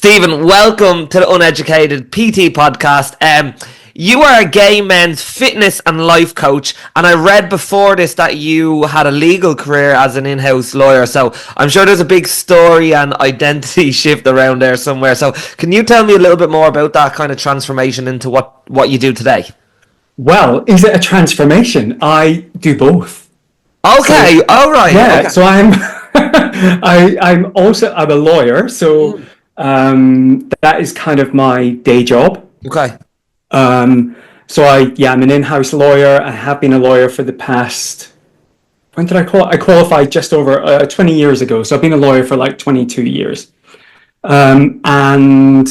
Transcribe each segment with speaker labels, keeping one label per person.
Speaker 1: Stephen, welcome to the Uneducated PT Podcast. You are a gay men's fitness and life coach, and I read before this that you had a legal career as an in-house lawyer, so I'm sure there's a big story and identity shift around there somewhere. So can you tell me a little bit more about that kind of transformation into what you do today?
Speaker 2: Well, is it a transformation? I do both.
Speaker 1: Okay, all right.
Speaker 2: Yeah,
Speaker 1: okay.
Speaker 2: so I'm I'm a lawyer, so that is kind of my day job.
Speaker 1: Okay.
Speaker 2: I'm an in-house lawyer. I have been a lawyer for the past, when did I qualify? I qualified just over 20 years ago, so I've been a lawyer for like 22 years. And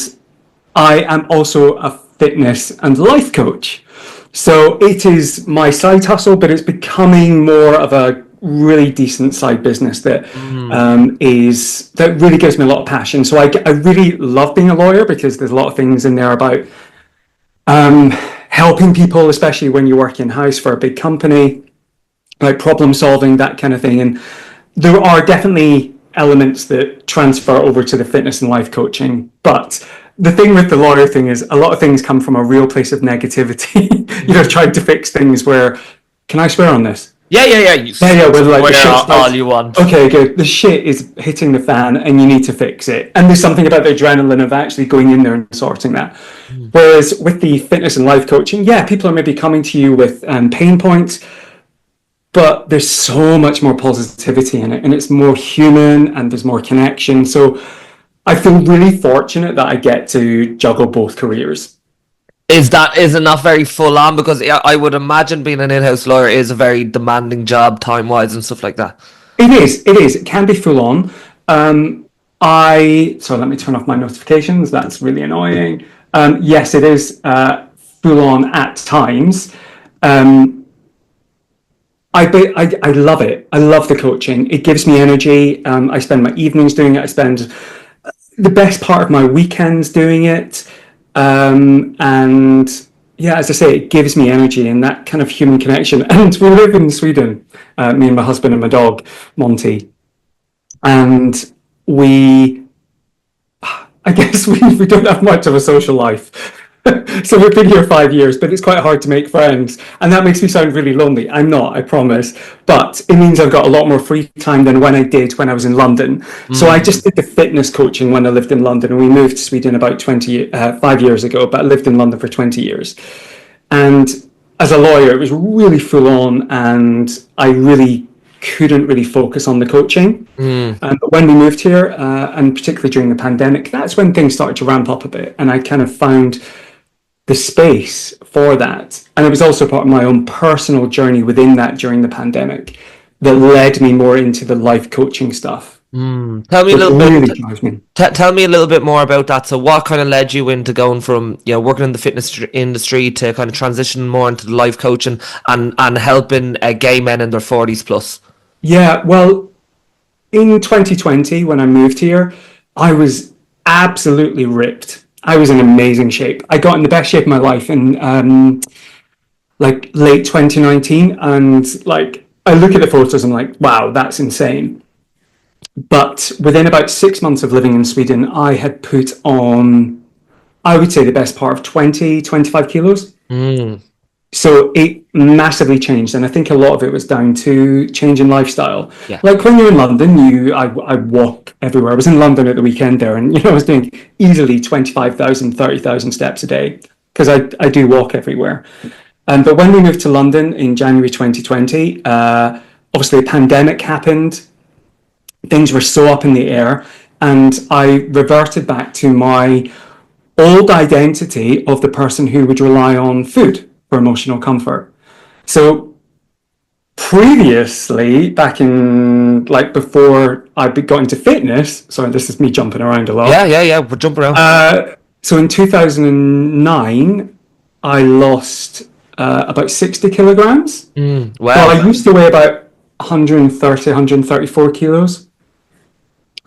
Speaker 2: I am also a fitness and life coach. So it is my side hustle, but it's becoming more of a really decent side business that really gives me a lot of passion. So I really love being a lawyer because there's a lot of things in there about helping people, especially when you work in-house for a big company, like problem solving, that kind of thing. And there are definitely elements that transfer over to the fitness and life coaching. But the thing with the lawyer thing is a lot of things come from a real place of negativity, trying to fix things where, can I swear on this?
Speaker 1: Yeah.
Speaker 2: Where like the shit's
Speaker 1: all you want.
Speaker 2: Okay, good. The shit is hitting the fan and you need to fix it. And there's something about the adrenaline of actually going in there and sorting that. Whereas with the fitness and life coaching, people are maybe coming to you with pain points, but there's so much more positivity in it and it's more human and there's more connection. So I feel really fortunate that I get to juggle both careers.
Speaker 1: Is it not very full on? Because I would imagine being an in-house lawyer is a very demanding job time-wise and stuff like that.
Speaker 2: It is. It can be full on. So let me turn off my notifications. That's really annoying. Yes, it is full on at times. I love it. I love the coaching. It gives me energy. I spend my evenings doing it. I spend the best part of my weekends doing it. As I say, it gives me energy and that kind of human connection. And we live in Sweden, me and my husband and my dog, Monty. And I guess we don't have much of a social life. So we've been here 5 years, but it's quite hard to make friends. And that makes me sound really lonely. I'm not, I promise. But it means I've got a lot more free time than when I did when I was in London. So I just did the fitness coaching when I lived in London. And we moved to Sweden about 5 years ago, but I lived in London for 20 years. And as a lawyer, it was really full on and I really couldn't really focus on the coaching. But when we moved here, and particularly during the pandemic, that's when things started to ramp up a bit. And I kind of found the space for that. And it was also part of my own personal journey within that during the pandemic that led me more into the life coaching stuff.
Speaker 1: Tell me a little bit more about that. So what kind of led you into going from working in the fitness industry to kind of transition more into the life coaching and helping gay men in their 40s plus?
Speaker 2: Yeah, well, in 2020, when I moved here, I was absolutely ripped. I was in amazing shape. I got in the best shape of my life in late 2019. And I look at the photos, I'm like, wow, that's insane. But within about 6 months of living in Sweden, I had put on, I would say, the best part of 25 kilos. So it massively changed. And I think a lot of it was down to change in lifestyle. Yeah. Like when you're in London, I walk everywhere. I was in London at the weekend there and, I was doing easily 25,000, 30,000 steps a day because I do walk everywhere. But when we moved to London in January 2020, obviously a pandemic happened. Things were so up in the air and I reverted back to my old identity of the person who would rely on food for emotional comfort. So previously, back in before I got into fitness, sorry, this is me jumping around a lot.
Speaker 1: Yeah, we're jumping around.
Speaker 2: So in 2009, I lost about 60 kilograms.
Speaker 1: Wow.
Speaker 2: Well, I used to weigh about 130, 134 kilos.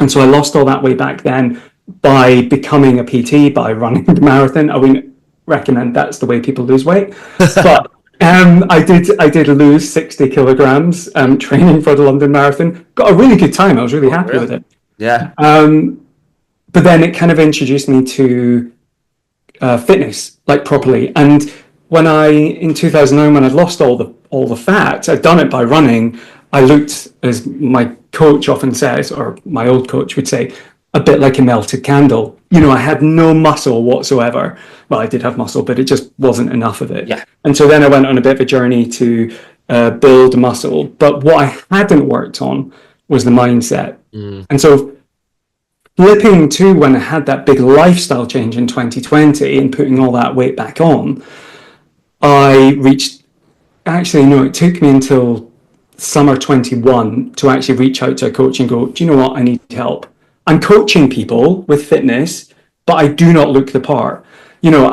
Speaker 2: And so I lost all that weight back then by becoming a PT, by running the marathon. I wouldn't recommend that's the way people lose weight. But I did lose 60 kilograms training for the London Marathon. Got a really good time. I was really happy with it.
Speaker 1: Yeah.
Speaker 2: but then it kind of introduced me to fitness, like properly. And when in 2009, when I'd lost all the fat, I'd done it by running. I looked, as my coach often says, or my old coach would say, a bit like a melted candle. You know, I had no muscle whatsoever. Well, I did have muscle, but it just wasn't enough of it.
Speaker 1: Yeah.
Speaker 2: And so then I went on a bit of a journey to build muscle. But what I hadn't worked on was the mindset. And so flipping to when I had that big lifestyle change in 2020 and putting all that weight back on, it took me until summer 21 to actually reach out to a coach and go, do you know what? I need help. I'm coaching people with fitness, but I do not look the part. You know,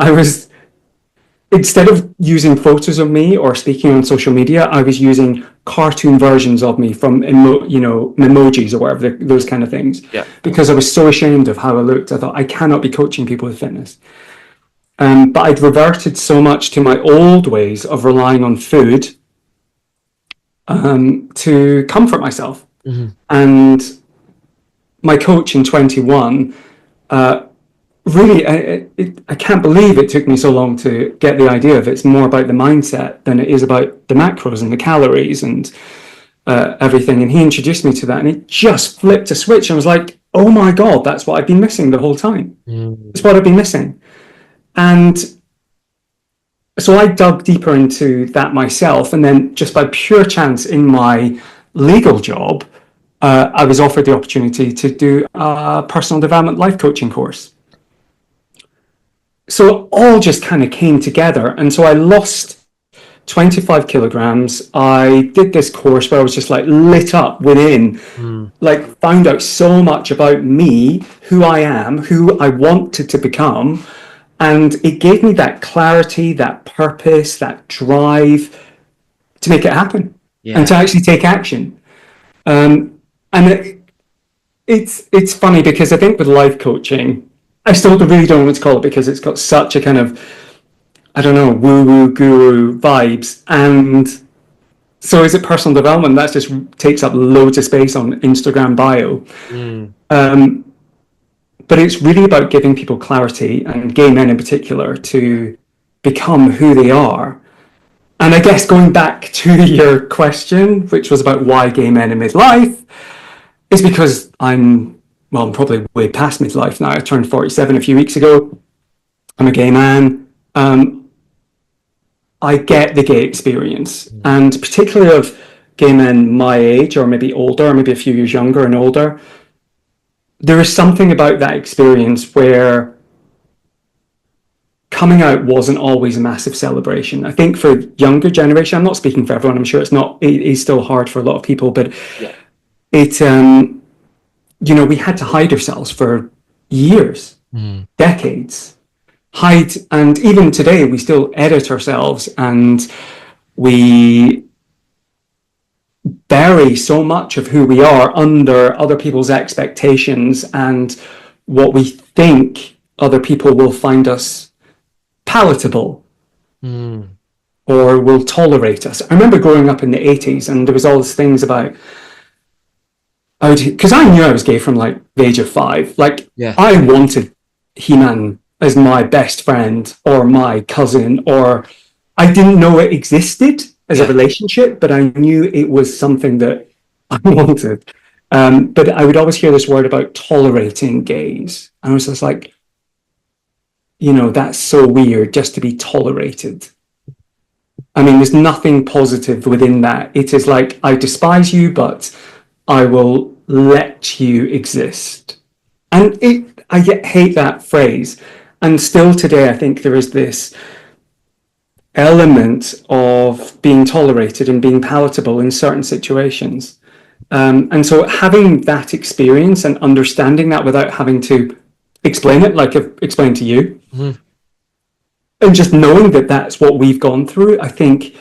Speaker 2: instead of using photos of me or speaking on social media, I was using cartoon versions of me from emojis or whatever, those kind of things.
Speaker 1: Yeah.
Speaker 2: Because I was so ashamed of how I looked. I thought, I cannot be coaching people with fitness. But I'd reverted so much to my old ways of relying on food to comfort myself. And my coach in 21, really, I can't believe it took me so long to get the idea of it's more about the mindset than it is about the macros and the calories and everything. And he introduced me to that, and it just flipped a switch. I was like, oh my God, that's what I've been missing the whole time. It's what I've been missing. And so I dug deeper into that myself. And then just by pure chance in my legal job, I was offered the opportunity to do a personal development life coaching course. So it all just kind of came together. And so I lost 25 kilograms. I did this course where I was just like lit up within, like found out so much about me, who I am, who I wanted to become. And it gave me that clarity, that purpose, that drive to make it happen and to actually take action. And it's funny because I think with life coaching, I still really don't know what to call it because it's got such a kind of, I don't know, woo-woo guru vibes. And so is it personal development? That just takes up loads of space on Instagram bio. But it's really about giving people clarity, and gay men in particular, to become who they are. And I guess going back to your question, which was about why gay men in midlife, is because I'm probably way past midlife now. I turned 47 a few weeks ago. I'm a gay man. I get the gay experience, and particularly of gay men my age, or maybe older, or maybe a few years younger and older. There is something about that experience where coming out wasn't always a massive celebration. I think for younger generation, I'm not speaking for everyone, I'm sure it is still hard for a lot of people, but we had to hide ourselves for years, decades. And even today, we still edit ourselves and we bury so much of who we are under other people's expectations and what we think other people will find us palatable or will tolerate us. I remember growing up in the 80s and there was all these things about, because I knew I was gay from like the age of 5. Like I wanted He-Man as my best friend or my cousin, or I didn't know it existed as a relationship, but I knew it was something that I wanted. But I would always hear this word about tolerating gays. And I was just like, that's so weird just to be tolerated. I mean, there's nothing positive within that. It is like, I despise you, but I will let you exist. And I hate that phrase. And still today, I think there is this element of being tolerated and being palatable in certain situations. And so having that experience and understanding that without having to explain it, like I've explained to you, and just knowing that that's what we've gone through, I think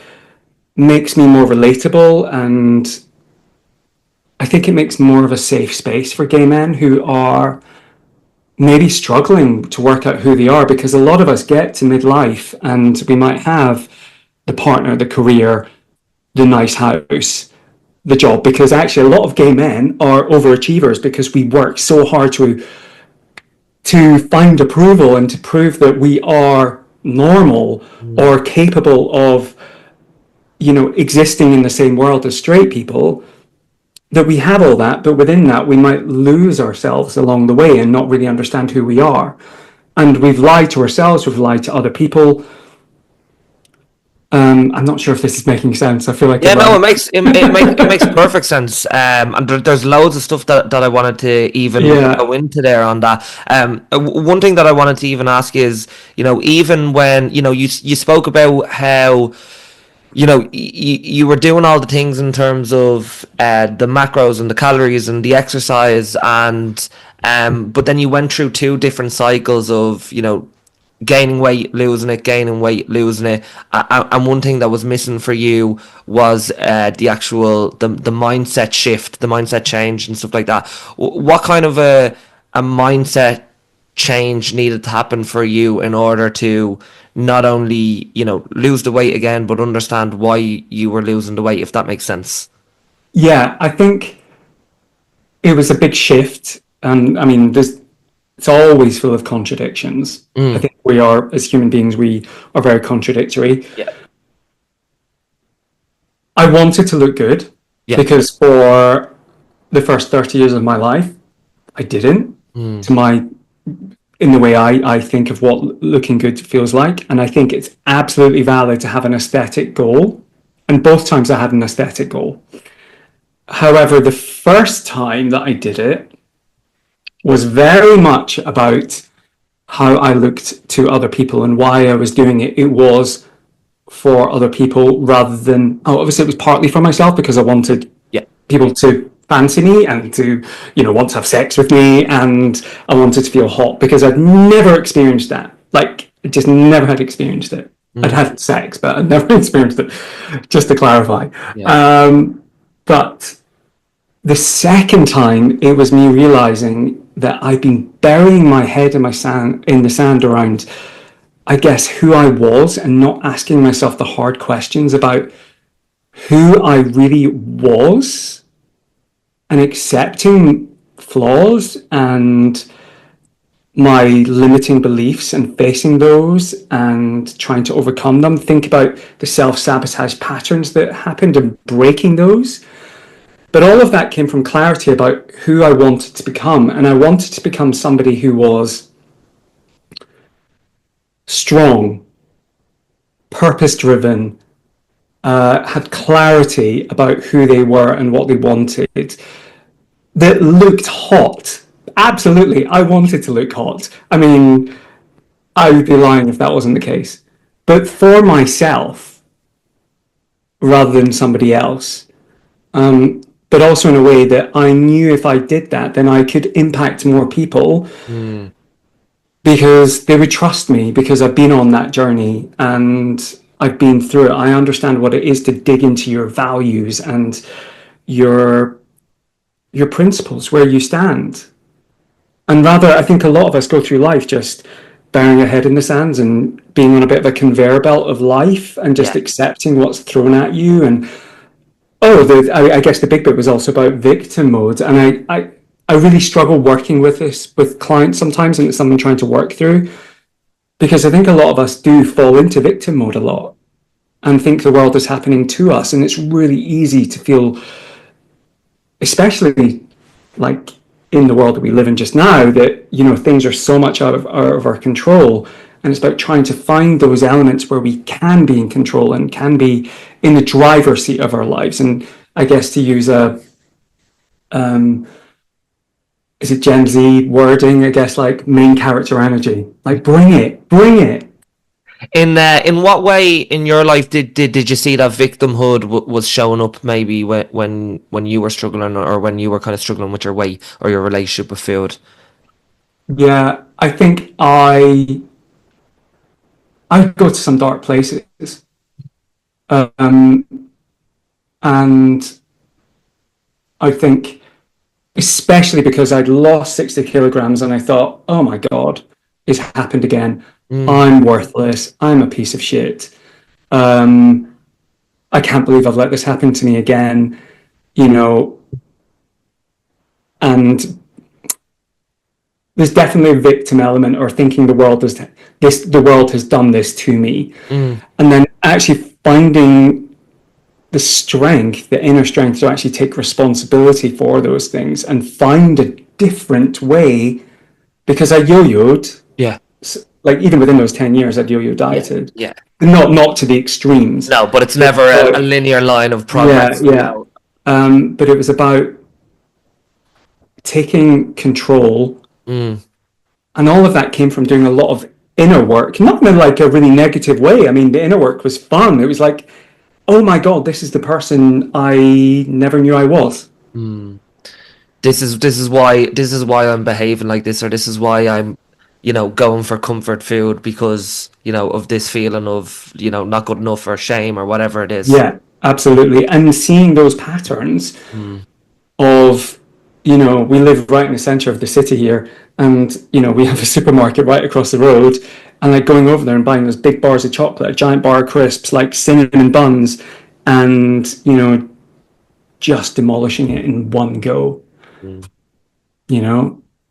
Speaker 2: makes me more relatable, and I think it makes more of a safe space for gay men who are maybe struggling to work out who they are, because a lot of us get to midlife and we might have the partner, the career, the nice house, the job, because actually a lot of gay men are overachievers because we work so hard to to find approval and to prove that we are normal or capable of, existing in the same world as straight people, that we have all that, but within that, we might lose ourselves along the way and not really understand who we are. And we've lied to ourselves, we've lied to other people. I'm not sure if this is making sense. I feel like
Speaker 1: it makes perfect sense. And there's loads of stuff that I wanted to even go into there on that. One thing that I wanted to even ask is, even when you spoke about how you were doing all the things in terms of the macros and the calories and the exercise, and but then you went through two different cycles of gaining weight, losing it, gaining weight, losing it, and one thing that was missing for you was the actual the mindset shift, the mindset change, and stuff like that. What kind of a mindset change needed to happen for you in order to not only lose the weight again, but understand why you were losing the weight, if that makes sense?
Speaker 2: Yeah, I think it was a big shift, and I mean, it's always full of contradictions. I think we are, as human beings, we are very contradictory.
Speaker 1: Yeah.
Speaker 2: I wanted to look good because for the first 30 years of my life, I didn't. In the way I think of what looking good feels like. And I think it's absolutely valid to have an aesthetic goal. And both times I had an aesthetic goal. However, the first time that I did it was very much about how I looked to other people and why I was doing it. It was for other people rather than, obviously it was partly for myself because I wanted people to fancy me and to, want to have sex with me, and I wanted to feel hot because I'd never experienced that. Like, I just never had experienced it. I'd had sex, but I'd never experienced it, just to clarify. But the second time, it was me realizing that I'd been burying my head in the sand around, I guess, who I was, and not asking myself the hard questions about who I really was, and accepting flaws and my limiting beliefs and facing those and trying to overcome them. Think about the self-sabotage patterns that happened and breaking those. But all of that came from clarity about who I wanted to become. And I wanted to become somebody who was strong, purpose-driven, had clarity about who they were and what they wanted, that looked hot. Absolutely, I wanted to look hot. I mean, I would be lying if that wasn't the case. But for myself, rather than somebody else. But also in a way that I knew if I did that, then I could impact more people because they would trust me, because I've been on that journey and I've been through it. I understand what it is to dig into your values and your principles, where you stand. And rather, I think a lot of us go through life just burying our head in the sands and being on a bit of a conveyor belt of life and just accepting what's thrown at you. And I guess the big bit was also about victim mode. And I really struggle working with this with clients sometimes, and it's something I'm trying to work through, because I think a lot of us do fall into victim mode a lot and think the world is happening to us. And it's really easy to feel, especially like in the world that we live in just now, that things are so much out of our control, and it's about trying to find those elements where we can be in control and can be in the driver's seat of our lives. And I guess, to use is it Gen Z wording, I guess, like main character energy, like bring it.
Speaker 1: In what way in your life did you see that victimhood was showing up, maybe when you were struggling, or when you were kind of struggling with your weight or your relationship with food?
Speaker 2: Yeah, I think I go to some dark places, and I think, especially because I'd lost 60 kilograms and I thought, oh my God, it's happened again. I'm worthless. I'm a piece of shit. I can't believe I've let this happen to me again, and there's definitely a victim element, or thinking the world has done this to me, and then actually finding the strength, the inner strength, to actually take responsibility for those things and find a different way. Because I yo-yoed,
Speaker 1: Yeah.
Speaker 2: like even within those 10 years, I'd yo-yo dieted.
Speaker 1: Yeah.
Speaker 2: Not to the extremes.
Speaker 1: No, but it's never a linear line of progress.
Speaker 2: Yeah. But it was about taking control. And all of that came from doing a lot of inner work, not in like a really negative way. I mean, the inner work was fun. It was like, oh my God, this is the person I never knew I was.
Speaker 1: This is why I'm behaving like this, or this is why I'm, going for comfort food, because, of this feeling of, not good enough, or shame, or whatever it is.
Speaker 2: Yeah, absolutely. And seeing those patterns of, we live right in the center of the city here, and, we have a supermarket right across the road, and like going over there and buying those big bars of chocolate, a giant bar of crisps, like cinnamon buns, and, just demolishing it in one go.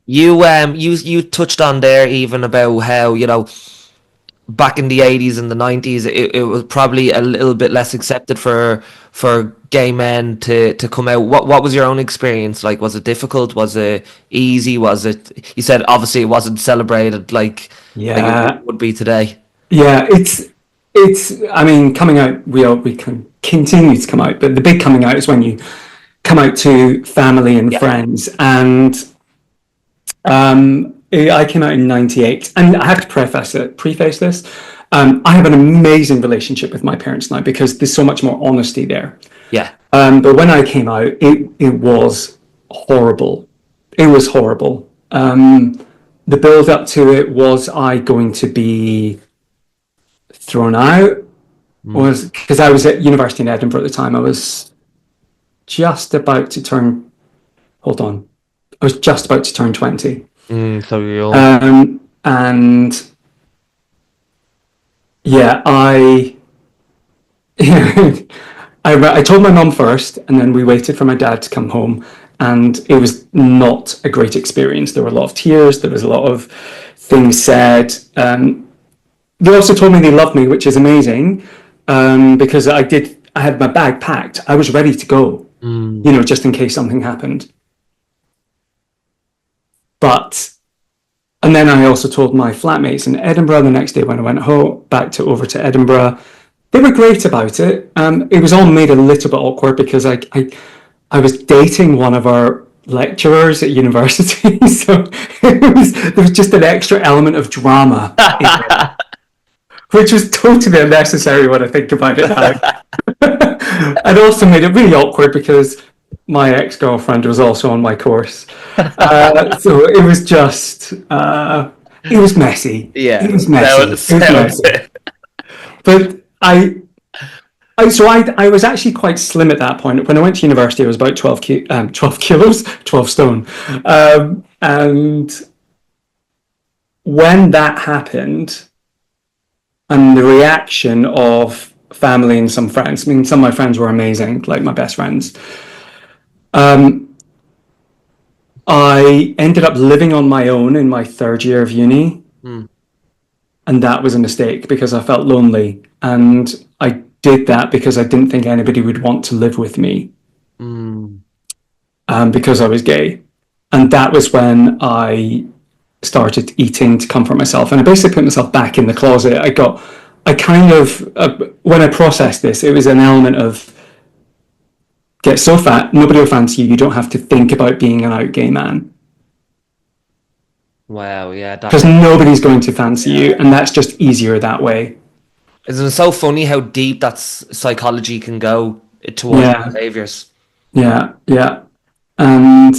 Speaker 1: You touched on there even about how, back in the 80s and the 90s, it was probably a little bit less accepted for gay men to come out. What was your own experience like? Was it difficult? Was it easy? Was it, you said obviously it wasn't celebrated like it would be today.
Speaker 2: Yeah, it's I mean, coming out, we can continue to come out, but the big coming out is when you come out to family and friends. And I came out in 98, and I have to preface this. I have an amazing relationship with my parents now, because there's so much more honesty there.
Speaker 1: Yeah.
Speaker 2: But when I came out, it was horrible. It was horrible. The build up to it was I going to be thrown out, was because I was at university in Edinburgh at the time. I was just about to turn 20.
Speaker 1: So you're
Speaker 2: And yeah, I told my mum first, and then we waited for my dad to come home, and it was not a great experience. There were a lot of tears. There was a lot of things said. They also told me they loved me, which is amazing, because I had my bag packed. I was ready to go, just in case something happened. And then I also told my flatmates in Edinburgh the next day when I went home, over to Edinburgh. They were great about it. It was all made a little bit awkward because I was dating one of our lecturers at university, so there was just an extra element of drama in it, which was totally unnecessary when I think about it now. And also made it really awkward because my ex-girlfriend was also on my course. So it was just, it was messy.
Speaker 1: Yeah.
Speaker 2: It was messy. But I was actually quite slim at that point. When I went to university, I was about 12 kilos, 12 stone. And when that happened, and the reaction of family and some friends, I mean, some of my friends were amazing, like my best friends. I ended up living on my own in my third year of uni. And that was a mistake because I felt lonely. And I did that because I didn't think anybody would want to live with me. Because I was gay. And that was when I started eating to comfort myself. And I basically put myself back in the closet. When I processed this, it was an element of, get so fat, nobody will fancy you. You don't have to think about being an out gay man.
Speaker 1: Wow, yeah.
Speaker 2: Because nobody's going to fancy you, and that's just easier that way.
Speaker 1: Isn't it so funny how deep that psychology can go towards behaviours?
Speaker 2: Yeah. And,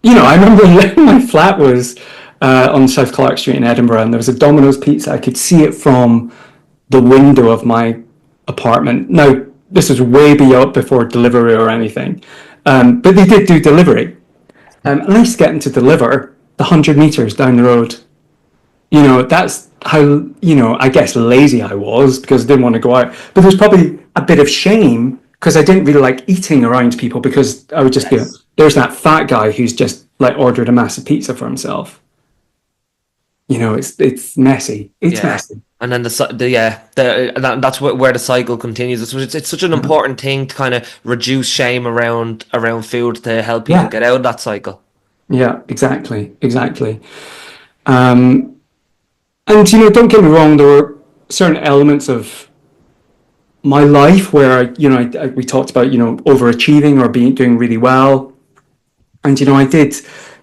Speaker 2: I remember my flat was on South Clark Street in Edinburgh, and there was a Domino's Pizza. I could see it from the window of my apartment. Now, this was way before delivery or anything. But they did do delivery. And I used to get them to deliver the 100 meters down the road. That's how, I guess lazy I was because I didn't want to go out. But there's probably a bit of shame because I didn't really like eating around people because I would just be, there's that fat guy who's just like ordered a massive pizza for himself. it's messy. It's messy.
Speaker 1: And then that's where the cycle continues. It's such an important thing to kind of reduce shame around food to help people
Speaker 2: Yeah,
Speaker 1: get out of that cycle.
Speaker 2: yeah, exactly. Um, and don't get me wrong, there were certain elements of my life where we talked about overachieving or doing really well, and I did,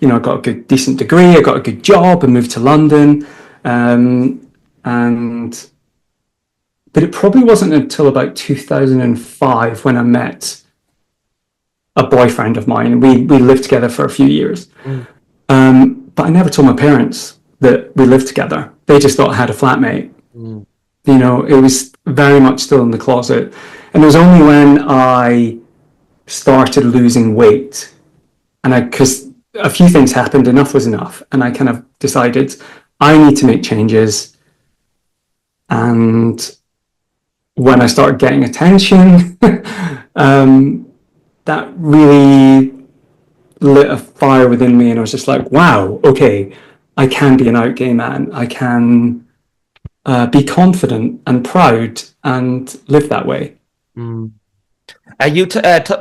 Speaker 2: I got a good decent degree, I got a good job, and moved to London, and but it probably wasn't until about 2005 when I met a boyfriend of mine. We lived together for a few years, but I never told my parents that we lived together. They just thought I had a flatmate. It was very much still in the closet. And it was only when I started losing weight, because a few things happened, enough was enough. And I kind of decided I need to make changes. And when I started getting attention, that really lit a fire within me. And I was just like, wow, okay, I can be an out gay man. I can be confident and proud and live that way.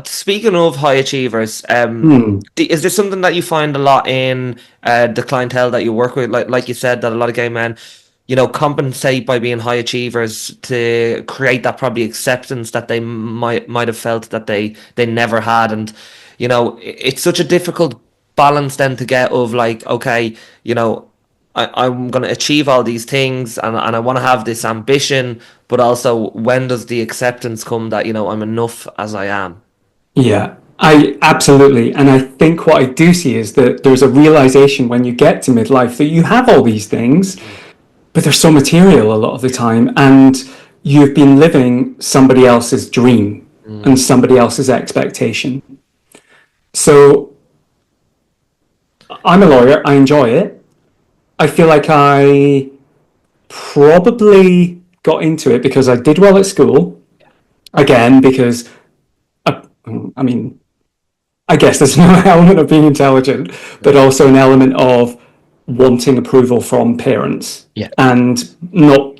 Speaker 1: Speaking of high achievers, is there something that you find a lot in the clientele that you work with? Like you said, that a lot of gay men, compensate by being high achievers to create that probably acceptance that they might have felt that they never had, and it's such a difficult balance then to get of like, okay, I'm going to achieve all these things and I want to have this ambition, but also when does the acceptance come that, I'm enough as I am?
Speaker 2: Yeah, I absolutely. And I think what I do see is that there's a realization when you get to midlife that you have all these things, but they're so material a lot of the time. And you've been living somebody else's dream and somebody else's expectation. So I'm a lawyer. I enjoy it. I feel like I probably got into it because I did well at school. Again, because I mean, I guess there's an element of being intelligent, but also an element of wanting approval from parents.
Speaker 1: Yeah.
Speaker 2: And not,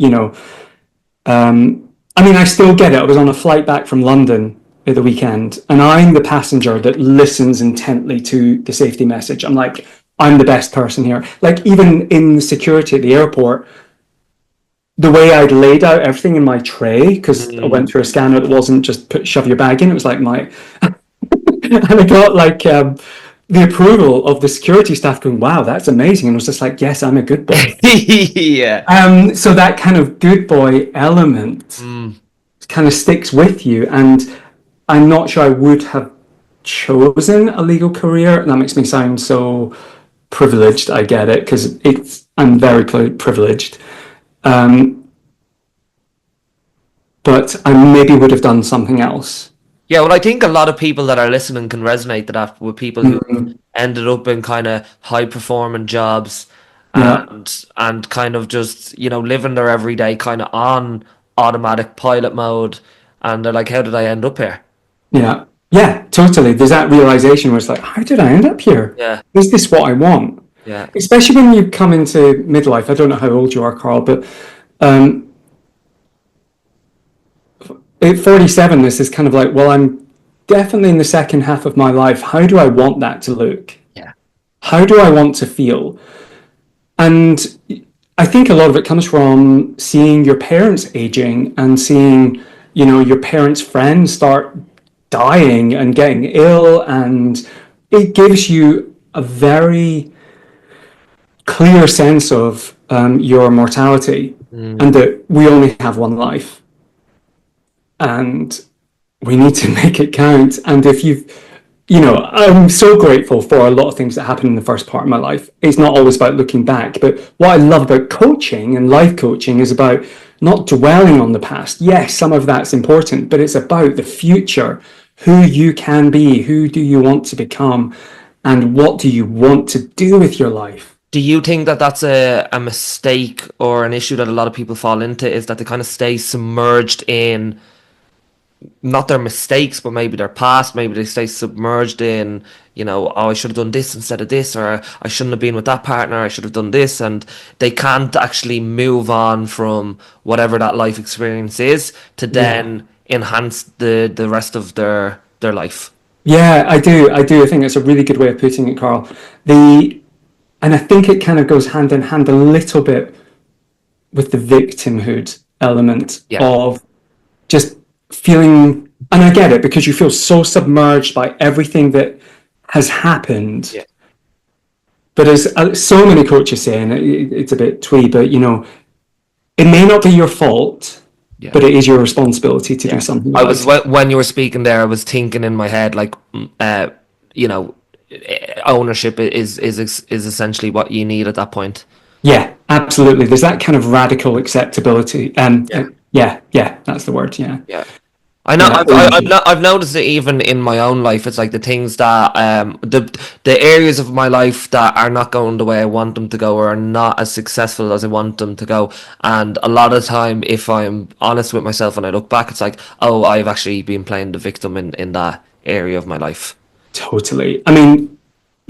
Speaker 2: I still get it. I was on a flight back from London at the weekend, and I'm the passenger that listens intently to the safety message. I'm like, I'm the best person here. Like, even in the security at the airport, the way I'd laid out everything in my tray, because I went through a scanner that wasn't just shove your bag in, it was like my... and I got like the approval of the security staff going, wow, that's amazing. And I was just like, yes, I'm a good boy.
Speaker 1: Yeah.
Speaker 2: So that kind of good boy element kind of sticks with you. And I'm not sure I would have chosen a legal career. And that makes me sound so privileged. I get it, because I'm very privileged. But I maybe would have done something else.
Speaker 1: Yeah, well, I think a lot of people that are listening can resonate to that, with people who ended up in kind of high performing jobs and kind of just, living their everyday kind of on automatic pilot mode. And they're like, how did I end up here?
Speaker 2: Yeah. Yeah, totally. There's that realization where it's like, how did I end up here?
Speaker 1: Yeah.
Speaker 2: Is this what I want?
Speaker 1: Yeah.
Speaker 2: Especially when you come into midlife. I don't know how old you are, Carl, but at 47, this is kind of like, well, I'm definitely in the second half of my life. How do I want that to look?
Speaker 1: Yeah.
Speaker 2: How do I want to feel? And I think a lot of it comes from seeing your parents aging and seeing, your parents' friends start dying and getting ill. And it gives you a very clear sense of your mortality and that we only have one life. And we need to make it count. And if I'm so grateful for a lot of things that happened in the first part of my life. It's not always about looking back, but what I love about coaching and life coaching is about not dwelling on the past. Yes, some of that's important, but it's about the future, who you can be, who do you want to become, and what do you want to do with your life?
Speaker 1: Do you think that that's a mistake or an issue that a lot of people fall into, is that they kind of stay submerged in not their mistakes, but maybe their past. Maybe they stay submerged in, oh, I should have done this instead of this, or I shouldn't have been with that partner, I should have done this, and they can't actually move on from whatever that life experience is to then enhance the rest of their life.
Speaker 2: Yeah, I do. I think that's a really good way of putting it, Carl. And I think it kind of goes hand in hand a little bit with the victimhood element of just feeling, and I get it, because you feel so submerged by everything that has happened.
Speaker 1: Yeah.
Speaker 2: But as so many coaches say, and it's a bit twee, but it may not be your fault, but it is your responsibility to do something.
Speaker 1: When you were speaking there, I was thinking in my head, like, ownership is essentially what you need at that point.
Speaker 2: Yeah, absolutely. There's that kind of radical acceptability. Yeah, that's the word. Yeah.
Speaker 1: I know. I've noticed it even in my own life. It's like the things that the areas of my life that are not going the way I want them to go, or are not as successful as I want them to go. And a lot of the time, if I'm honest with myself and I look back, it's like, oh, I've actually been playing the victim in that area of my life.
Speaker 2: Totally. I mean,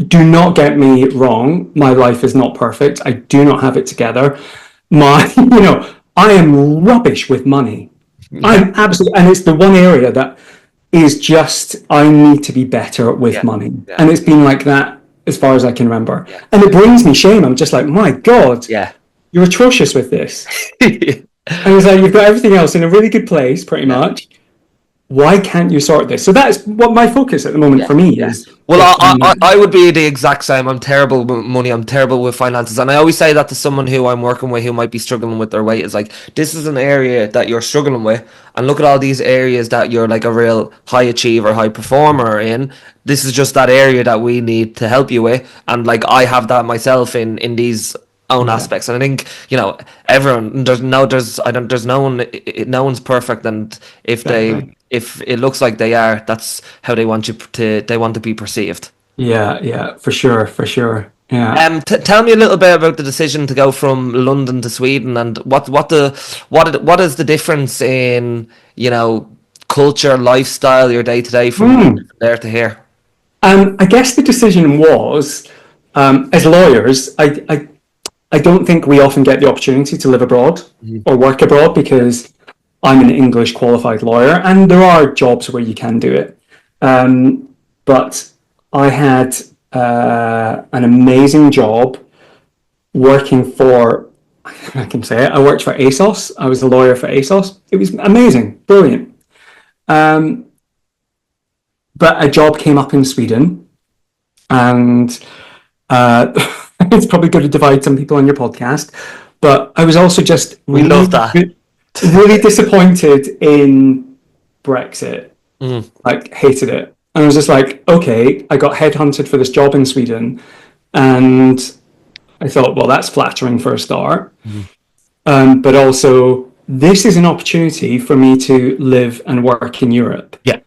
Speaker 2: do not get me wrong. My life is not perfect. I do not have it together. I am rubbish with money. I'm absolutely, and it's the one area that is just, I need to be better with money. Yeah. And it's been like that as far as I can remember. Yeah. And it brings me shame. I'm just like, my God, you're atrocious with this. And it's like, you've got everything else in a really good place, pretty much. Why can't you sort this? So that's what my focus at the moment for me is.
Speaker 1: Well, I would be the exact same. I'm terrible with money. I'm terrible with finances. And I always say that to someone who I'm working with who might be struggling with their weight. Is like, this is an area that you're struggling with. And look at all these areas that you're like a real high achiever, high performer in. This is just that area that we need to help you with. And like, I have that myself in these own aspects, and I think everyone there's no one's perfect, and if it looks like they are, that's how they want to be perceived.
Speaker 2: Yeah, for sure. Yeah.
Speaker 1: Tell me a little bit about the decision to go from London to Sweden, and what is the difference in culture, lifestyle, your day to day from there to here.
Speaker 2: I guess the decision was, as lawyers, I don't think we often get the opportunity to live abroad or work abroad, because I'm an English qualified lawyer, and there are jobs where you can do it. But I had an amazing job working for, I can say it, I worked for ASOS. I was a lawyer for ASOS. It was amazing, brilliant. But a job came up in Sweden, and it's probably going to divide some people on your podcast, but I was also just really disappointed in Brexit. Like, hated it. And I was just like, okay, I got headhunted for this job in Sweden, and I thought, well, that's flattering for a start. But also, this is an opportunity for me to live and work in Europe.
Speaker 1: Yeah.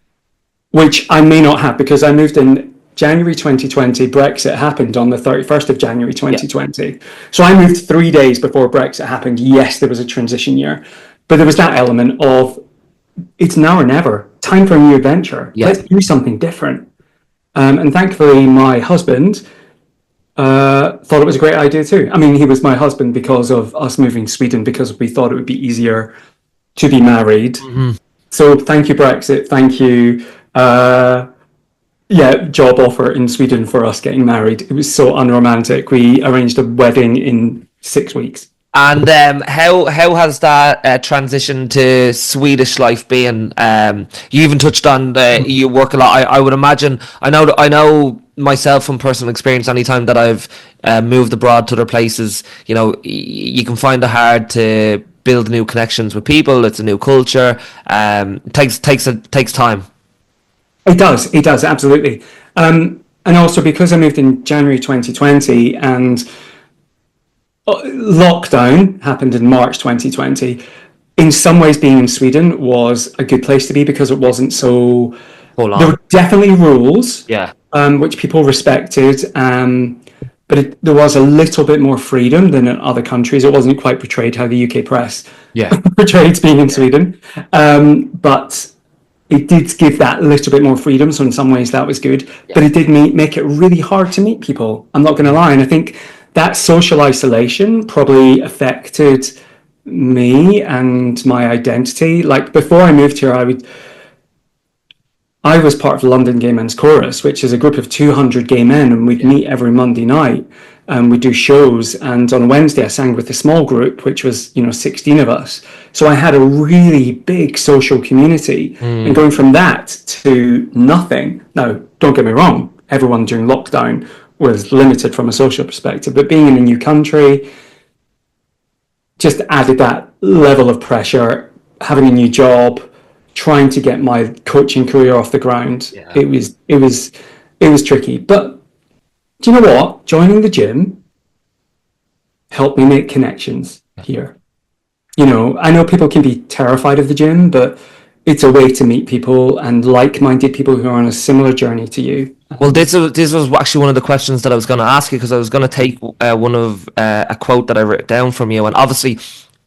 Speaker 2: Which I may not have, because I moved in January 2020, Brexit happened on the 31st of January 2020. Yeah. So I moved 3 days before Brexit happened. Yes, there was a transition year, but there was that element of, it's now or never. Time for a new adventure. Yeah. Let's do something different. And thankfully, my husband thought it was a great idea too. I mean, he was my husband because of us moving to Sweden, because we thought it would be easier to be married. So thank you, Brexit. Thank you. Job offer in Sweden for us getting married. It was so unromantic. We arranged a wedding in 6 weeks.
Speaker 1: And how has that transition to Swedish life been? You even touched on you work a lot. I would imagine. I know myself from personal experience. Anytime that I've moved abroad to other places, you can find it hard to build new connections with people. It's a new culture. Takes time.
Speaker 2: It does, absolutely. And also, because I moved in January 2020 and lockdown happened in March 2020, in some ways being in Sweden was a good place to be, because it wasn't so... There were definitely rules, which people respected, but there was a little bit more freedom than in other countries. It wasn't quite portrayed how the UK press portrayed being in Sweden. But it did give that little bit more freedom. So in some ways that was good, but it did make it really hard to meet people. I'm not going to lie. And I think that social isolation probably affected me and my identity. Like before I moved here, I was part of the London Gay Men's Chorus, which is a group of 200 gay men, and we'd meet every Monday night. We'd do shows, and on Wednesday I sang with a small group, which was 16 of us. So I had a really big social community, and going from that to nothing. Now, don't get me wrong, everyone during lockdown was limited from a social perspective, but being in a new country just added that level of pressure. Having a new job, trying to get my coaching career off the ground, it was tricky. But do you know what? Joining the gym helped me make connections here. I know people can be terrified of the gym, but it's a way to meet people and like-minded people who are on a similar journey to you.
Speaker 1: Well, this was actually one of the questions that I was going to ask you, because I was going to take one of a quote that I wrote down from you, and obviously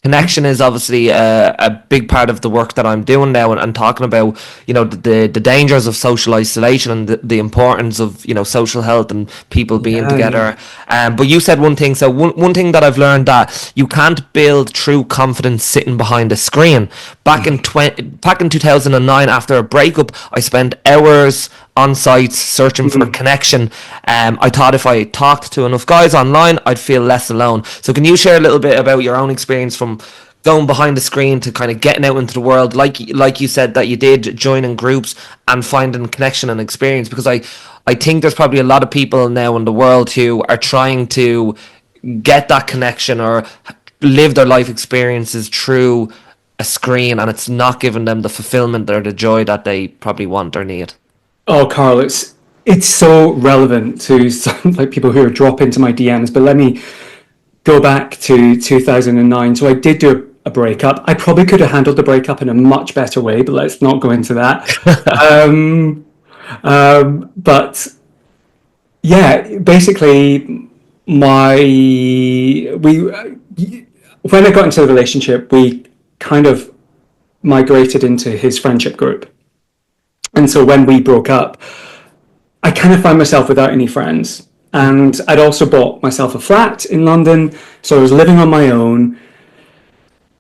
Speaker 1: connection is obviously a big part of the work that I'm doing now, and talking about the dangers of social isolation and the importance of social health and people being together. But you said one thing. So one thing that I've learned, that you can't build true confidence sitting behind a screen. Back in 2009, after a breakup, I spent hours on sites searching for connection. I thought if I talked to enough guys online, I'd feel less alone. So can you share a little bit about your own experience from going behind the screen to kind of getting out into the world, like you said that you did, joining groups and finding connection and experience? Because I think there's probably a lot of people now in the world who are trying to get that connection or live their life experiences through a screen, and it's not giving them the fulfillment or the joy that they probably want or need.
Speaker 2: Oh, Carl, it's so relevant to some, like, people who are dropping into my DMs. But let me go back to 2009. So I did do a breakup. I probably could have handled the breakup in a much better way, but let's not go into that. But yeah, basically, when I got into the relationship, we kind of migrated into his friendship group. And so when we broke up, I kind of found myself without any friends. And I'd also bought myself a flat in London, so I was living on my own.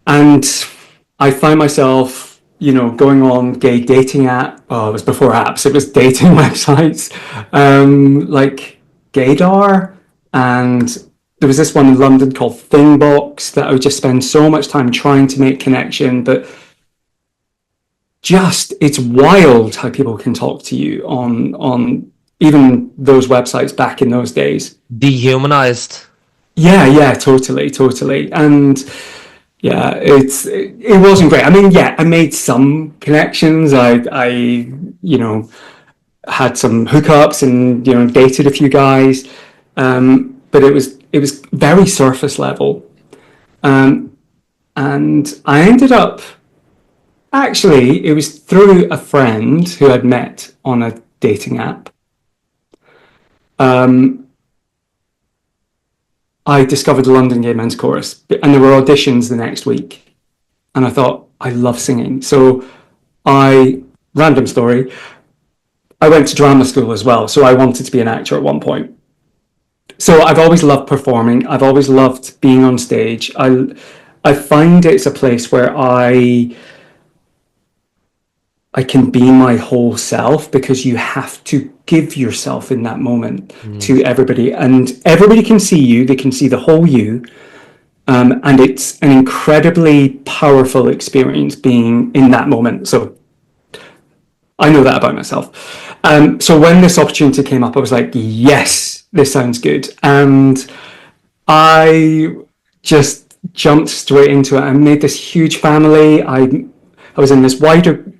Speaker 2: And I found myself, going on gay dating app. Oh, it was before apps. It was dating websites, like Gaydar. And there was this one in London called Thingbox that I would just spend so much time trying to make connection. But it's wild how people can talk to you on even those websites back in those days.
Speaker 1: Dehumanized.
Speaker 2: Yeah, totally. And yeah, it wasn't great. I mean, yeah, I made some connections. I had some hookups and dated a few guys, but it was very surface level, and I ended up. Actually, it was through a friend who I'd met on a dating app. I discovered the London Gay Men's Chorus, and there were auditions the next week. And I thought, I love singing. So random story, I went to drama school as well. So I wanted to be an actor at one point. So I've always loved performing. I've always loved being on stage. I find it's a place where I can be my whole self, because you have to give yourself in that moment to everybody, and everybody can see you. They can see the whole you, and it's an incredibly powerful experience being in that moment. So I know that about myself. So when this opportunity came up, I was like, yes, this sounds good. And I just jumped straight into it. I made this huge family. I was in this wider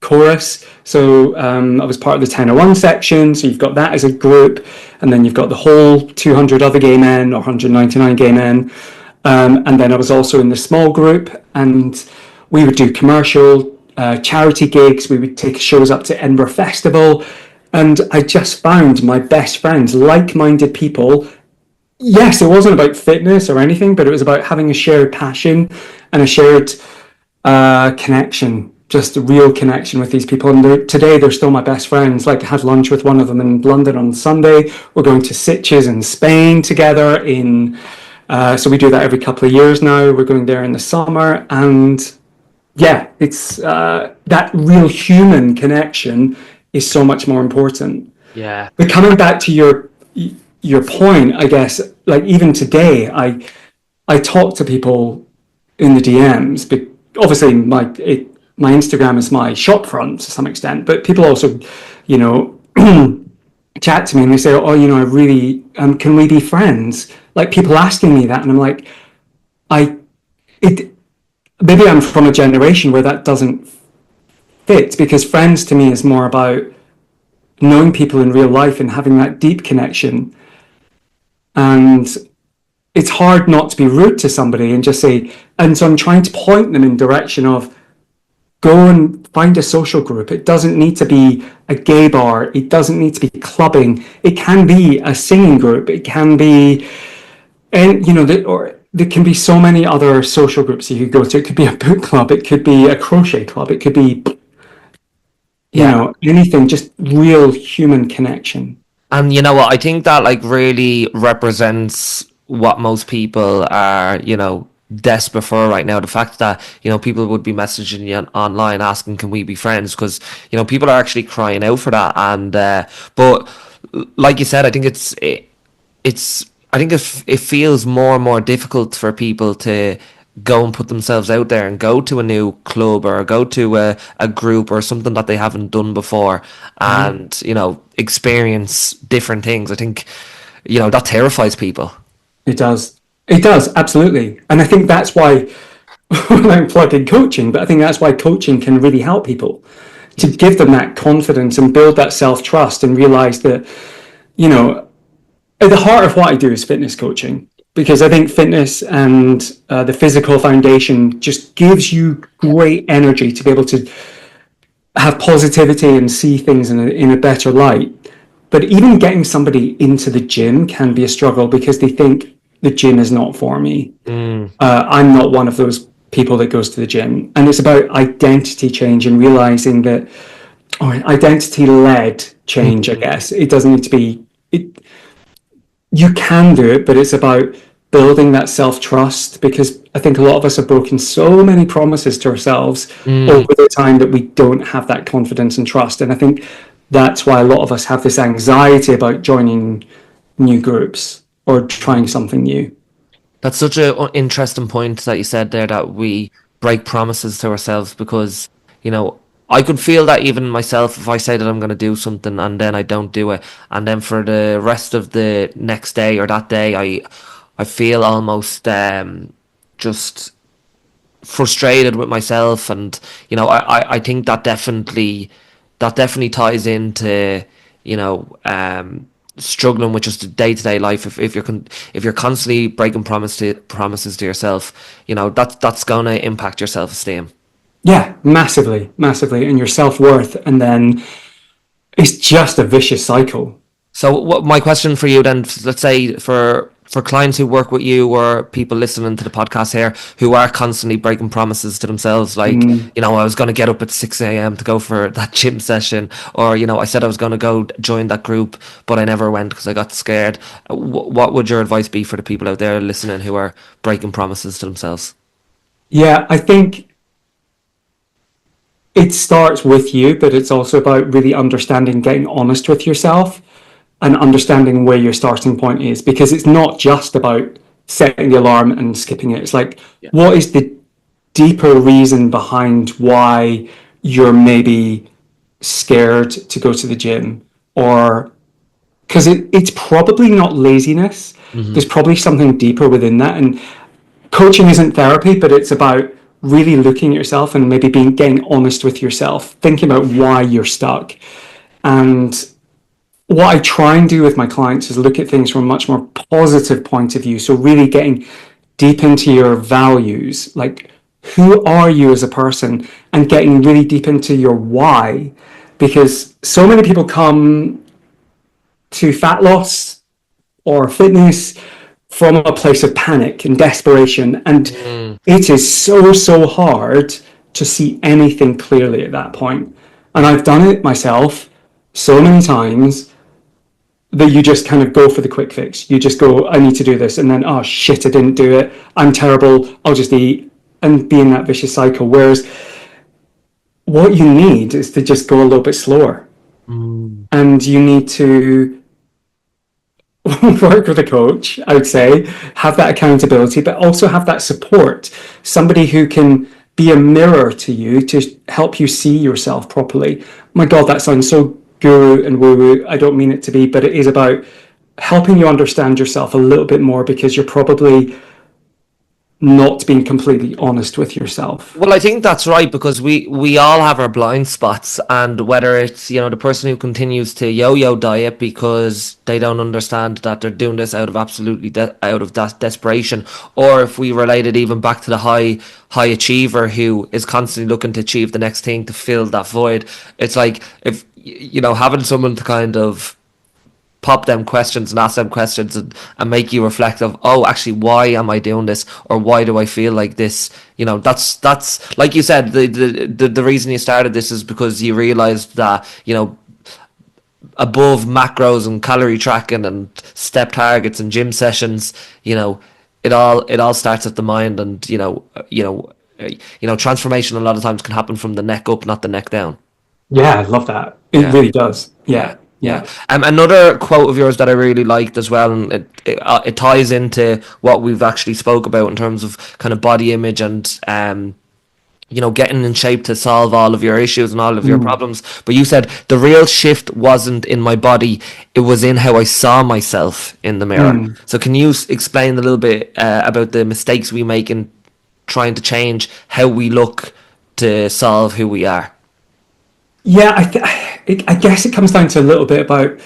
Speaker 2: chorus, so I was part of the 1001 section, so you've got that as a group, and then you've got the whole 200 other gay men, or 199 gay men, and then I was also in the small group, and we would do commercial charity gigs. We would take shows up to Edinburgh Festival, and I just found my best friends, like-minded people. Yes, it wasn't about fitness or anything, but it was about having a shared passion and a shared connection just a real connection with these people. And today they're still my best friends. Like I had lunch with one of them in London on Sunday. We're going to Sitges in Spain together so we do that every couple of years now. We're going there in the summer. And yeah, it's that real human connection is so much more important.
Speaker 1: Yeah.
Speaker 2: But coming back to your point, I guess, like even today, I talk to people in the DMs, but obviously my Instagram is my shop front to some extent, but people also, chat to me and they say, oh, I really, can we be friends? Like people asking me that. And I'm like, maybe I'm from a generation where that doesn't fit, because friends to me is more about knowing people in real life and having that deep connection. And it's hard not to be rude to somebody and just say, and so I'm trying to point them in direction of go and find a social group. It doesn't need to be a gay bar. It doesn't need to be clubbing. It can be a singing group. It can be, and there can be so many other social groups you could go to. It could be a book club. It could be a crochet club. It could be, anything, just real human connection.
Speaker 1: And you know what? I think that like really represents what most people are, desperate for right now. The fact that, people would be messaging you online asking, can we be friends? Because, people are actually crying out for that. And, but like you said, I think it feels more and more difficult for people to go and put themselves out there and go to a new club or go to a group or something that they haven't done before and, experience different things. I think, that terrifies people.
Speaker 2: It does. It does, absolutely. And I think that's why, I'm plugging coaching, but I think that's why coaching can really help people to give them that confidence and build that self-trust and realize that, at the heart of what I do is fitness coaching, because I think fitness and the physical foundation just gives you great energy to be able to have positivity and see things in a better light. But even getting somebody into the gym can be a struggle because they think the gym is not for me. I'm not one of those people that goes to the gym. And it's about identity change and realizing that, identity-led change, I guess. It doesn't need to be, you can do it, but it's about building that self-trust, because I think a lot of us have broken so many promises to ourselves over the time that we don't have that confidence and trust. And I think that's why a lot of us have this anxiety about joining new groups or trying something new.
Speaker 1: That's such an interesting point that you said there, that we break promises to ourselves, because, I could feel that even myself, if I say that I'm going to do something and then I don't do it, and then for the rest of the next day or that day, I feel almost just frustrated with myself. And, I think that definitely ties into, struggling with just day-to-day life. If you're constantly breaking promises to yourself, that's going to impact your self-esteem.
Speaker 2: Yeah, massively, and your self-worth, and then it's just a vicious cycle.
Speaker 1: So what my question for you then, let's say for clients who work with you or people listening to the podcast here who are constantly breaking promises to themselves, like, I was going to get up at 6 a.m. to go for that gym session, or, I said I was going to go join that group, but I never went because I got scared. What would your advice be for the people out there listening who are breaking promises to themselves?
Speaker 2: Yeah, I think it starts with you, but it's also about really understanding, getting honest with yourself and understanding where your starting point is, because it's not just about setting the alarm and skipping it. It's like, what is the deeper reason behind why you're maybe scared to go to the gym? Or because it's probably not laziness. There's probably something deeper within that. And coaching isn't therapy, but it's about really looking at yourself and maybe getting honest with yourself, thinking about why you're stuck. And what I try and do with my clients is look at things from a much more positive point of view. So really getting deep into your values, like who are you as a person, and getting really deep into your why. Because so many people come to fat loss or fitness from a place of panic and desperation. And it is so hard to see anything clearly at that point. And I've done it myself so many times that you just kind of go for the quick fix. You just go, I need to do this. And then, oh shit, I didn't do it. I'm terrible. I'll just eat, and be in that vicious cycle. Whereas what you need is to just go a little bit slower. And you need to work with a coach, I would say, have that accountability, but also have that support. Somebody who can be a mirror to you to help you see yourself properly. My God, that sounds so guru and woo-woo. I don't mean it to be, but it is about helping you understand yourself a little bit more, because you're probably not being completely honest with yourself.
Speaker 1: Well, I think that's right, because we all have our blind spots, and whether it's, you know, the person who continues to yo-yo diet because they don't understand that they're doing this out of out of that desperation, or if we relate it even back to the high achiever who is constantly looking to achieve the next thing to fill that void. It's like, if you know, having someone to kind of pop them questions and ask them questions and make you reflect of, oh, actually, why am I doing this, or why do I feel like this? You know, that's like you said, the reason you started this is because you realized that, you know, above macros and calorie tracking and step targets and gym sessions, you know, it all starts at the mind. And transformation a lot of times can happen from the neck up, not the neck down.
Speaker 2: Yeah, I love that. It really does. Yeah.
Speaker 1: Another quote of yours that I really liked as well, and it ties into what we've actually spoke about in terms of kind of body image and getting in shape to solve all of your issues and all of your problems. But you said the real shift wasn't in my body, it was in how I saw myself in the mirror. So can you explain a little bit about the mistakes we make in trying to change how we look to solve who we are?
Speaker 2: Yeah, I guess it comes down to a little bit about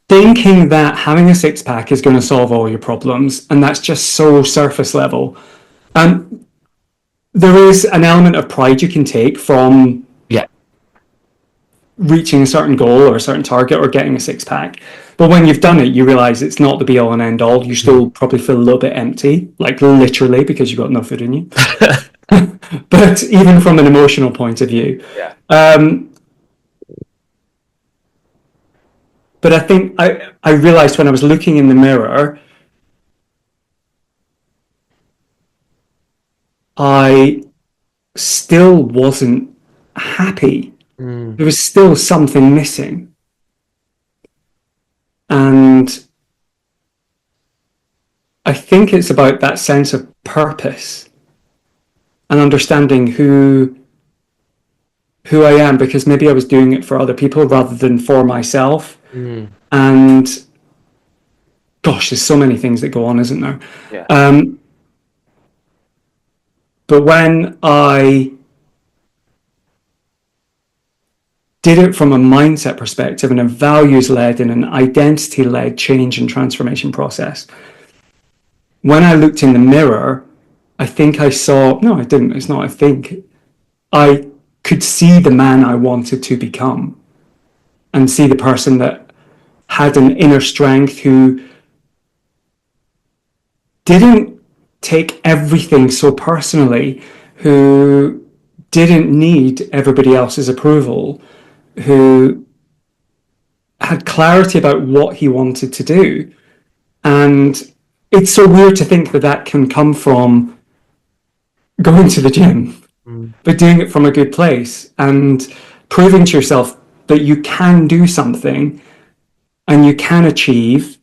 Speaker 2: thinking that having a six-pack is going to solve all your problems, and that's just so surface level. There is an element of pride you can take from reaching a certain goal or a certain target or getting a six-pack. But when you've done it, you realize it's not the be-all and end-all. You still probably feel a little bit empty, like literally, because you've got no food in you. But even from an emotional point of view. But I think I realized when I was looking in the mirror, I still wasn't happy. There was still something missing. And I think it's about that sense of purpose and understanding who I am, because maybe I was doing it for other people rather than for myself. And gosh, there's so many things that go on, isn't there? But when I did it from a mindset perspective and a values-led and an identity-led change and transformation process, when I looked in the mirror, I think I saw, no, I didn't, it's not I think, I could see the man I wanted to become and see the person that had an inner strength, who didn't take everything so personally, who didn't need everybody else's approval, who had clarity about what he wanted to do. And it's so weird to think that that can come from going to the gym, but doing it from a good place and proving to yourself that you can do something and you can achieve.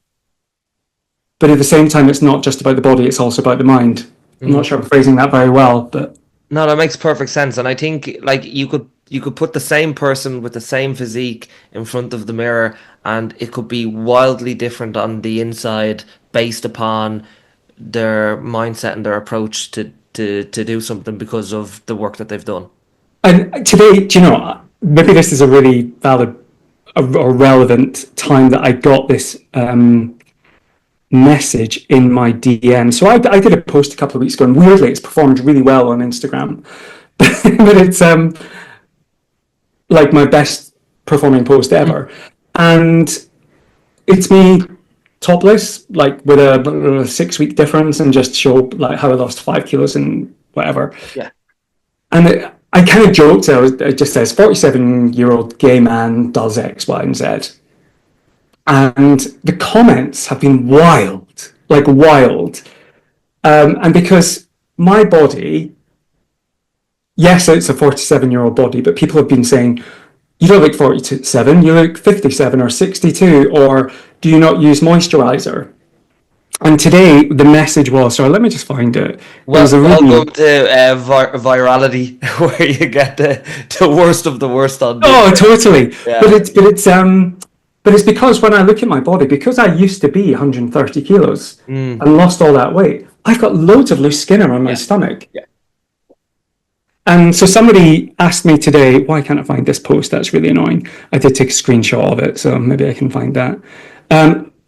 Speaker 2: But at the same time, it's not just about the body, it's also about the mind. I'm not sure I'm phrasing that very well, but
Speaker 1: no, that makes perfect sense. And I think, like, you could put the same person with the same physique in front of the mirror, and it could be wildly different on the inside based upon their mindset and their approach to do something because of the work that they've done.
Speaker 2: And today, do you know, maybe this is a really valid or relevant time that I got this message in my DM. So I did a post a couple of weeks ago, and weirdly it's performed really well on Instagram. But it's like my best performing post ever. And it's me topless, like with a 6 week difference, and just show like how I lost 5 kilos and whatever. And I kind of joked, it just says 47-year-old gay man does X, Y, and Z. And the comments have been wild, like wild. And because my body, yes, it's a 47-year-old body, but people have been saying, you don't look 47, you look 57 or 62, or do you not use moisturizer? And today the message was, so let me just find it.
Speaker 1: Well, welcome to virality, where you get the worst of the worst on.
Speaker 2: Oh, totally.
Speaker 1: Yeah.
Speaker 2: But it's because when I look at my body, because I used to be 130 kilos and lost all that weight, I've got loads of loose skin around my stomach.
Speaker 1: Yeah.
Speaker 2: And so somebody asked me today, why can't I find this post? That's really annoying. I did take a screenshot of it, so maybe I can find that.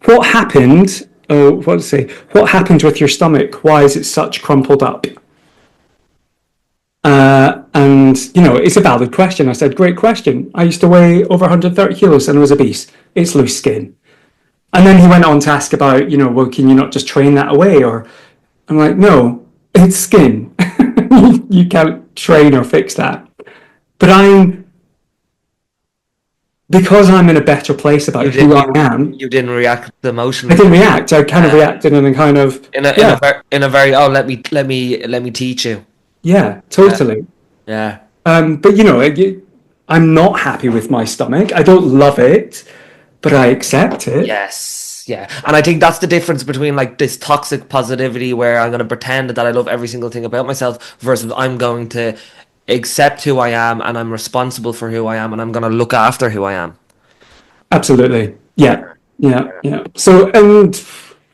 Speaker 2: What happened? Oh, what did it say? What happened with your stomach? Why is it such crumpled up? And, it's a valid question. I said, great question. I used to weigh over 130 kilos and was obese. It's loose skin. And then he went on to ask about, well, can you not just train that away? Or I'm like, no, it's skin. You can't train or fix that. But because I'm in a better place about who I am.
Speaker 1: You didn't react emotionally.
Speaker 2: I didn't react. I kind of reacted in a kind of
Speaker 1: in a very let me teach you.
Speaker 2: Yeah, totally.
Speaker 1: Yeah.
Speaker 2: But I'm not happy with my stomach. I don't love it, but I accept it.
Speaker 1: Yes. Yeah. And I think that's the difference between like this toxic positivity where I'm going to pretend that I love every single thing about myself versus I'm going to accept who I am and I'm responsible for who I am and I'm going to look after who I am.
Speaker 2: Absolutely. Yeah. So, and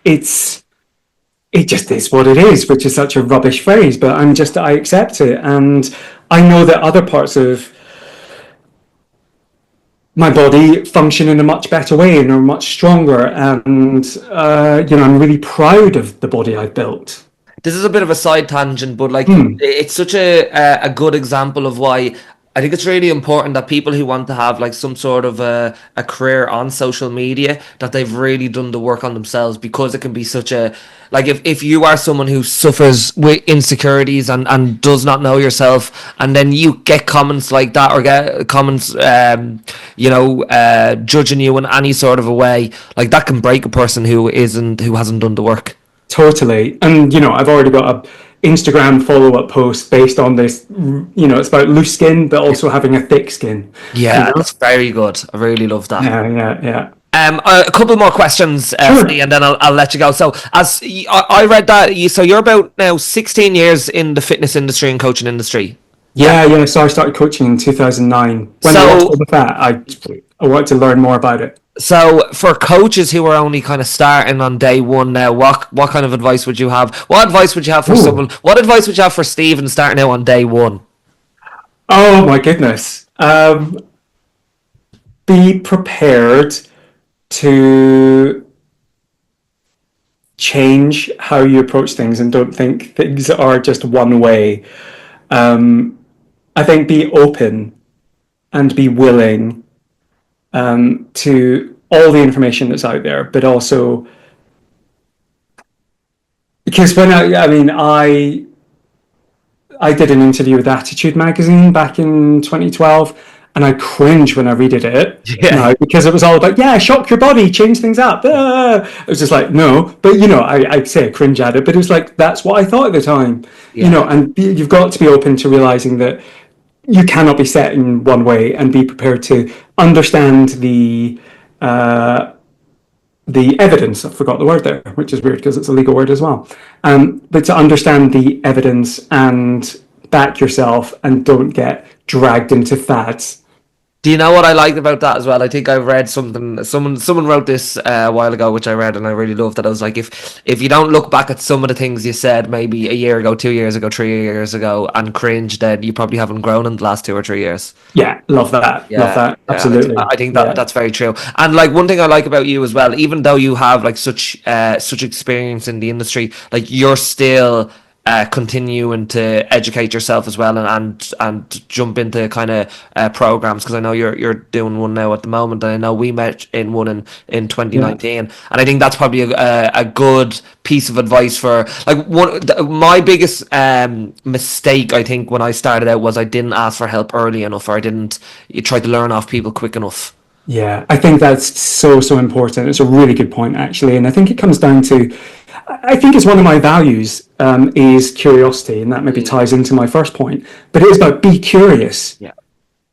Speaker 2: it just is what it is, which is such a rubbish phrase, but I accept it. And I know that other parts of my body function in a much better way and are much stronger. And, I'm really proud of the body I've built.
Speaker 1: This is a bit of a side tangent, but it's such a good example of why I think it's really important that people who want to have like some sort of a career on social media, that they've really done the work on themselves, because it can be such a, like if you are someone who suffers with insecurities and does not know yourself, and then you get comments like that or get comments, judging you in any sort of a way, like that can break a person who hasn't done the work.
Speaker 2: Totally. And, I've already got a Instagram follow-up post based on this. It's about loose skin, but also having a thick skin.
Speaker 1: Yeah, that's very good. I really love that.
Speaker 2: Yeah.
Speaker 1: A couple more questions,
Speaker 2: Sure.
Speaker 1: and then I'll let you go. So, as I read that, you're about now 16 years in the fitness industry and coaching industry.
Speaker 2: Yeah. So I started coaching in 2009. When I lost all the fat, I wanted to learn more about it.
Speaker 1: So, for coaches who are only kind of starting on day one now, what kind of advice would you have? What advice would you have for someone? What advice would you have for Steven starting out on day one?
Speaker 2: Oh my goodness. Be prepared to change how you approach things and don't think things are just one way. I think be open and be willing to all the information that's out there, but also because when I did an interview with Attitude Magazine back in 2012, and I cringe when I read it because it was all about, shock your body, change things up. It was just like, no, but I'd say I cringe at it, but it was like, that's what I thought at the time, and you've got to be open to realizing that you cannot be set in one way, and be prepared to understand the evidence. I forgot the word there, which is weird because it's a legal word as well. But to understand the evidence and back yourself, and don't get dragged into fads.
Speaker 1: Do you know what I liked about that as well? I think I read something. Someone wrote this a while ago, which I read, and I really loved that. I was like, if you don't look back at some of the things you said maybe a year ago, 2 years ago, 3 years ago, and cringe, then you probably haven't grown in the last 2 or 3 years.
Speaker 2: Yeah, love that. Love that. Absolutely.
Speaker 1: I think that's very true. And like one thing I like about you as well, even though you have like such experience in the industry, like you're still continuing to educate yourself as well, and jump into kind of programs, because I know you're doing one now at the moment, and I know we met in one in 2019, and I think that's probably a good piece of advice for like my biggest mistake, I think, when I started out was I didn't ask for help early enough, or I didn't try to learn off people quick enough.
Speaker 2: Yeah, I think that's so, so important. It's a really good point, actually. And I think it comes down to, I think it's one of my values is curiosity. And that maybe ties into my first point. But it is about be curious.
Speaker 1: Yeah.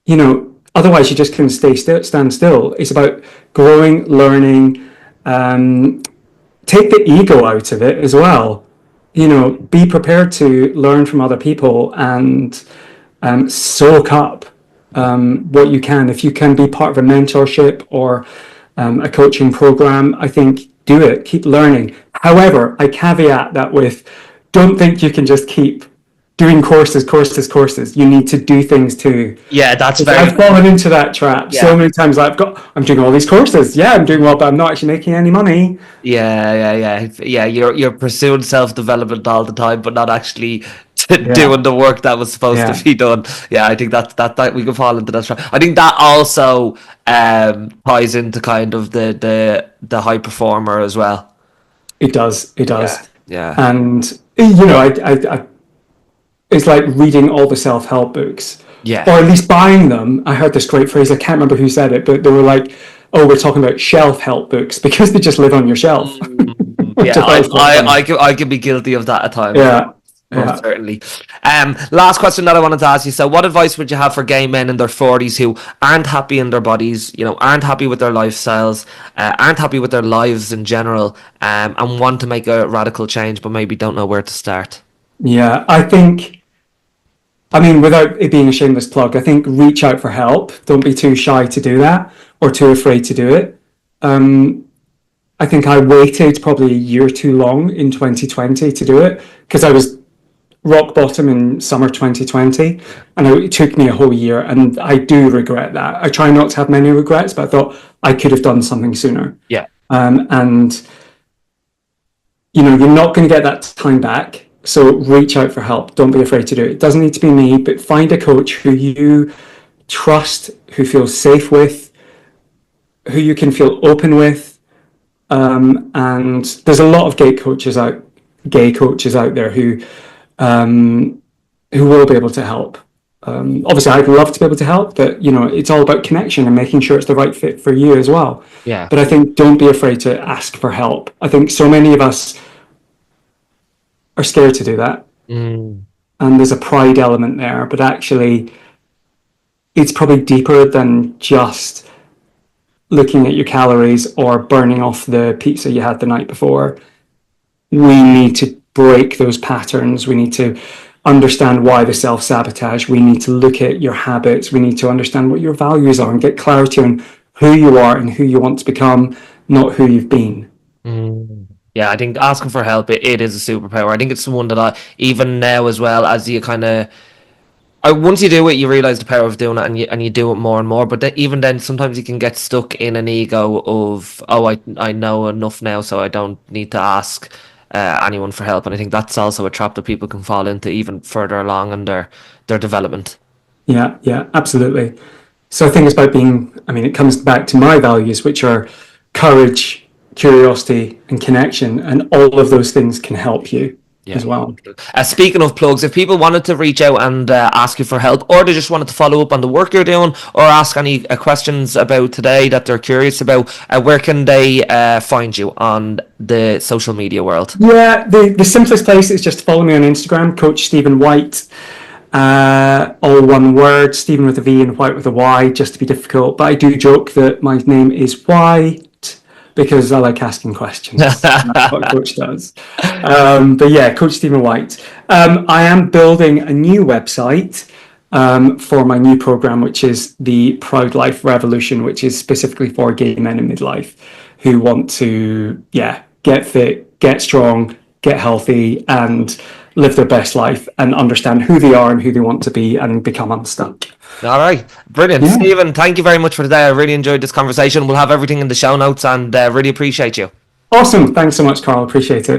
Speaker 2: You know, otherwise you just can stand still. It's about growing, learning, take the ego out of it as well. You know, be prepared to learn from other people and soak up what you can. If you can be part of a mentorship or a coaching program, I think do it. Keep learning. However, I caveat that with, don't think you can just keep doing courses. You need to do things too.
Speaker 1: Yeah, that's
Speaker 2: I've fallen into that trap so many times. I'm doing all these courses. Yeah, I'm doing well, but I'm not actually making any money.
Speaker 1: Yeah. You're pursuing self-development all the time, but not actually doing the work that was supposed to be done. Yeah, I think that we could fall into that trap. I think that also ties into kind of the high performer as well.
Speaker 2: It does.
Speaker 1: Yeah.
Speaker 2: And you know, I it's like reading all the self-help books.
Speaker 1: Yeah.
Speaker 2: Or at least buying them. I heard this great phrase, I can't remember who said it, but they were like, oh, we're talking about shelf help books because they just live on your shelf.
Speaker 1: Yeah, I could be guilty of that at times.
Speaker 2: Yeah.
Speaker 1: Most certainly. Last question that I wanted to ask you. So what advice would you have for gay men in their 40s who aren't happy in their bodies, you know, aren't happy with their lifestyles, aren't happy with their lives in general, and want to make a radical change, but maybe don't know where to start?
Speaker 2: Yeah, I mean, without it being a shameless plug, I think reach out for help. Don't be too shy to do that or too afraid to do it. I think I waited probably a year too long in 2020 to do it because I was rock bottom in summer 2020, and it took me a whole year, and I do regret that. I try not to have many regrets, but I thought I could have done something sooner.
Speaker 1: Yeah.
Speaker 2: And you know, you're not going to get that time back. So reach out for help. Don't be afraid to do it. It doesn't need to be me, but find a coach who you trust, who feels safe with, who you can feel open with. And there's a lot of gay coaches out there who will be able to help. Obviously, I'd love to be able to help, but you know, it's all about connection and making sure it's the right fit for you as well.
Speaker 1: Yeah.
Speaker 2: But I think don't be afraid to ask for help. I think so many of us are scared to do that. And there's a pride element there, but actually it's probably deeper than just looking at your calories or burning off the pizza you had the night before. We need to break those patterns. We need to understand why the self-sabotage. We need to look at your habits. We need to understand what your values are and get clarity on who you are and who you want to become, not who you've been.
Speaker 1: Yeah, I think asking for help, it is a superpower. I think it's the one that even now as well, as you kind of, once you do it, you realize the power of doing it, and you do it more and more. But even then, sometimes you can get stuck in an ego of, oh, I know enough now, so I don't need to ask anyone for help. And I think that's also a trap that people can fall into even further along in their development.
Speaker 2: Yeah, absolutely. So I think it's about it comes back to my values, which are courage, curiosity, and connection, and all of those things can help you as well.
Speaker 1: Speaking of plugs, if people wanted to reach out and ask you for help, or they just wanted to follow up on the work you're doing, or ask any questions about today that they're curious about, where can they find you on the social media world?
Speaker 2: Yeah, the simplest place is just to follow me on Instagram, Coach Steven Whyte. All one word, Steven with a V and White with a Y, just to be difficult. But I do joke that my name is White because I like asking questions. That's what Coach does. But yeah, Coach Steven Whyte. I am building a new website for my new program, which is the Proud Life Revolution, which is specifically for gay men in midlife who want to, get fit, get strong, get healthy, and live their best life and understand who they are and who they want to be and become unstuck.
Speaker 1: All right, brilliant. Steven, thank you very much for today. I really enjoyed this conversation. We'll have everything in the show notes, and really appreciate you.
Speaker 2: Awesome. Thanks so much, Carl. Appreciate it.